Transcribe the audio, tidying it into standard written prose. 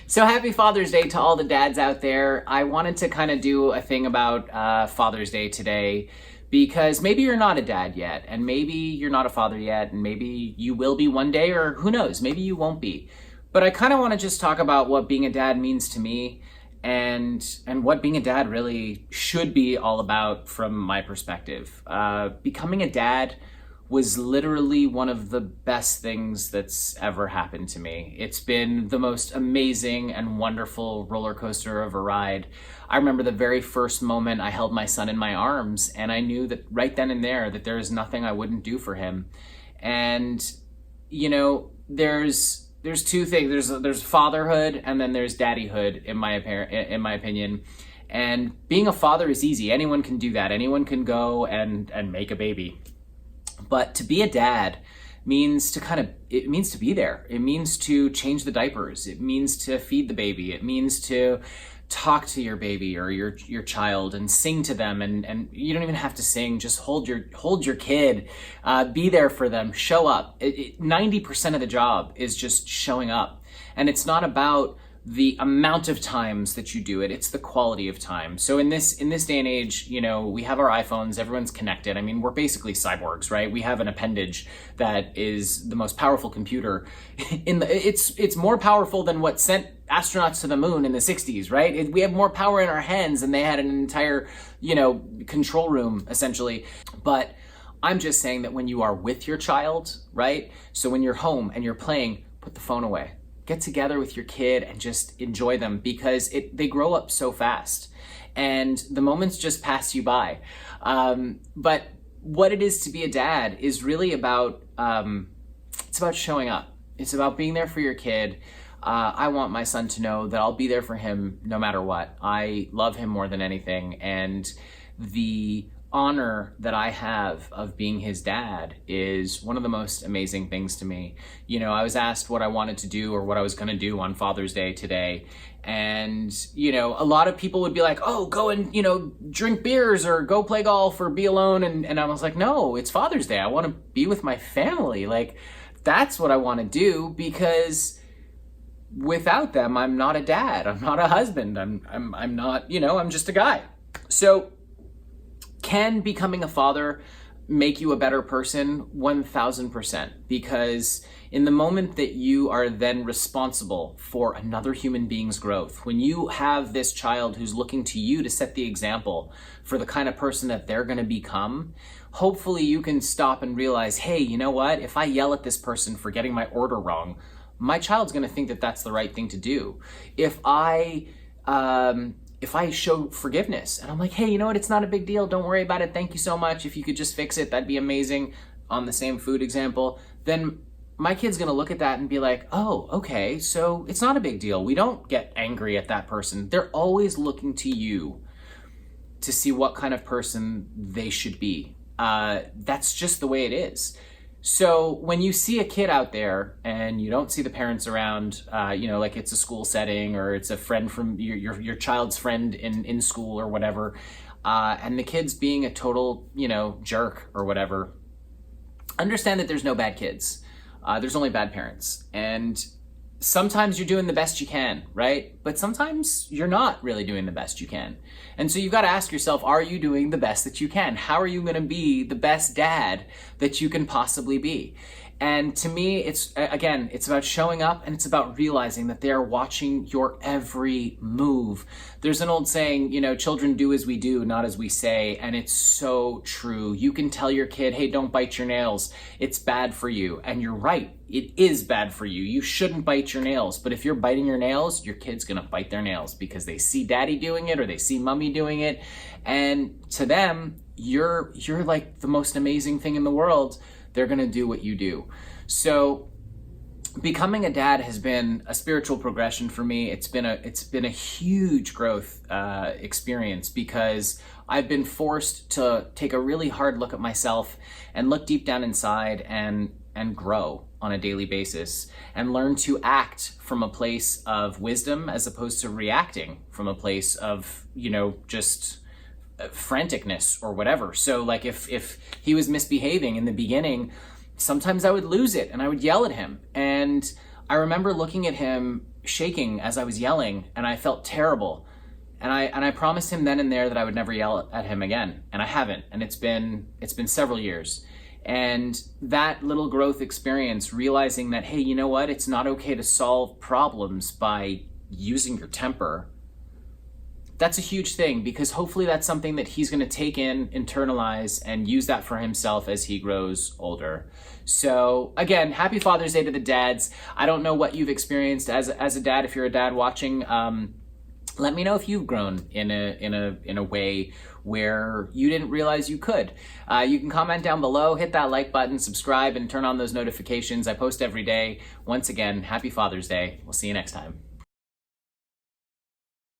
So happy Father's Day to all the dads out there. I wanted to kind of do a thing about Father's Day today because maybe you're not a dad yet, and maybe you're not a father yet, and maybe you will be one day, or who knows, maybe you won't be. But I kind of want to just talk about what being a dad means to me and what being a dad really should be all about from my perspective. Becoming a dad was literally one of the best things that's ever happened to me. It's been the most amazing and wonderful roller coaster of a ride. I remember the very first moment I held my son in my arms, and I knew that right then and there that there is nothing I wouldn't do for him. And you know, there's two things. There's fatherhood, and then there's daddyhood in my opinion. And being a father is easy. Anyone can do that. Anyone can go and make a baby. But to be a dad means it means to be there. It means to change the diapers. It means to feed the baby. It means to talk to your baby or your child and sing to them. And you don't even have to sing, just hold your kid, be there for them, show up. 90% of the job is just showing up. And it's not about the amount of times that you do it, it's the quality of time. So in this day and age, you know, we have our iPhones, everyone's connected. I mean, we're basically cyborgs, right? We have an appendage that is the most powerful computer it's more powerful than what sent astronauts to the moon in the 60s, right? We have more power in our hands than they had an entire, control room essentially. But I'm just saying that when you are with your child, right? So when you're home and you're playing, put the phone away. Get together with your kid and just enjoy them, because they grow up so fast and the moments just pass you by. But what it is to be a dad is really about, it's about showing up. It's about being there for your kid. I want my son to know that I'll be there for him no matter what. I love him more than anything. And the honor that I have of being his dad is one of the most amazing things to me. You know, I was asked what I wanted to do or what I was going to do on Father's Day today. And, a lot of people would be like, oh, go and, drink beers or go play golf or be alone. And I was like, no, it's Father's Day. I want to be with my family. Like, that's what I want to do, because without them, I'm not a dad. I'm not a husband. I'm not, I'm just a guy. So can becoming a father make you a better person? 1000%. Because in the moment that you are then responsible for another human being's growth, when you have this child who's looking to you to set the example for the kind of person that they're going to become, hopefully you can stop and realize, hey, you know what? If I yell at this person for getting my order wrong, my child's going to think that that's the right thing to do. If I show forgiveness and I'm like, hey, you know what? It's not a big deal. Don't worry about it. Thank you so much. If you could just fix it, that'd be amazing. On the same food example, then my kid's going to look at that and be like, oh, okay, so it's not a big deal. We don't get angry at that person. They're always looking to you to see what kind of person they should be. That's just the way it is. So when you see a kid out there and you don't see the parents around, like it's a school setting or it's a friend from your child's friend in school or whatever, and the kid's being a total, jerk or whatever, understand that there's no bad kids. There's only bad parents. And sometimes you're doing the best you can, right? But sometimes you're not really doing the best you can. And so you've got to ask yourself, are you doing the best that you can? How are you going to be the best dad that you can possibly be? And to me, it's about showing up, and it's about realizing that they're watching your every move. There's an old saying, children do as we do, not as we say. And it's so true. You can tell your kid, hey, don't bite your nails. It's bad for you. And you're right. It is bad for you. You shouldn't bite your nails. But if you're biting your nails, your kid's going to bite their nails because they see daddy doing it or they see mommy doing it. And to them, you're like the most amazing thing in the world. They're going to do what you do. So becoming a dad has been a spiritual progression for me. It's been a huge growth experience, because I've been forced to take a really hard look at myself and look deep down inside and grow on a daily basis and learn to act from a place of wisdom as opposed to reacting from a place of, just franticness or whatever. So like if he was misbehaving in the beginning, sometimes I would lose it and I would yell at him. And I remember looking at him shaking as I was yelling, and I felt terrible. And I promised him then and there that I would never yell at him again, and I haven't. And it's been several years. And that little growth experience, realizing that, hey, you know what? It's not okay to solve problems by using your temper. That's a huge thing, because hopefully that's something that he's going to take in, internalize, and use that for himself as he grows older. So again, happy Father's Day to the dads. I don't know what you've experienced as a dad. If you're a dad watching, let me know if you've grown in a way where you didn't realize you could. You can comment down below, hit that like button, subscribe, and turn on those notifications. I post every day. Once again, happy Father's Day. We'll see you next time.